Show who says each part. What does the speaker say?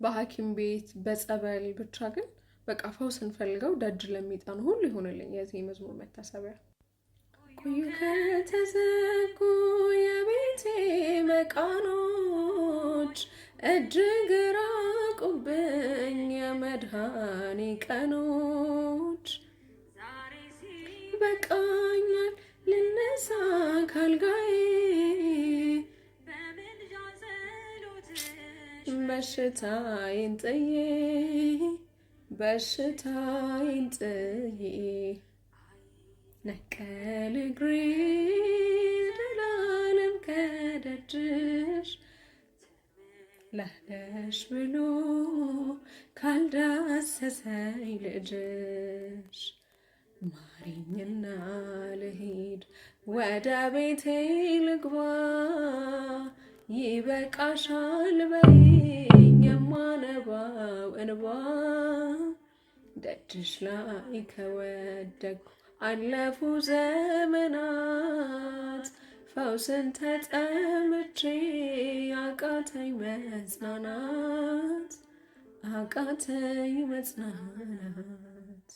Speaker 1: በሐኪም ቤት በጸበል ብቻ ግን በቃ ፈውስ እንፈልገው ደጅ ለሚጠኑ ሁሉ ይሆንልኝ የዚህ መዝሙር መታሰቢያ። ቆዩ ከተዘጉ የቤቴ መቃኖች እጅግ ራቁብኝ የመድኃኔ ቀኖች። በቃኛል ልነሳ ካልጋዬ በሽታዬን ጥዬ በሽታዬን ጥዬ ነቀል እግሬ ዘላለም ከደጅሽ ለነሽ ብሎ ካልዳሰሰኝ ልጅሽ። ማሪኝና ልሂድ ወደ ቤቴ ልግባ ይበቃሻል በይኝ የማነባው እንባ። ደጅሽ ላይ ከወደቅኩ አለፉ ዘመናት ፈውስን ተጠምቼ አቃተኝ መጽናናት አቃተኝ መጽናናት።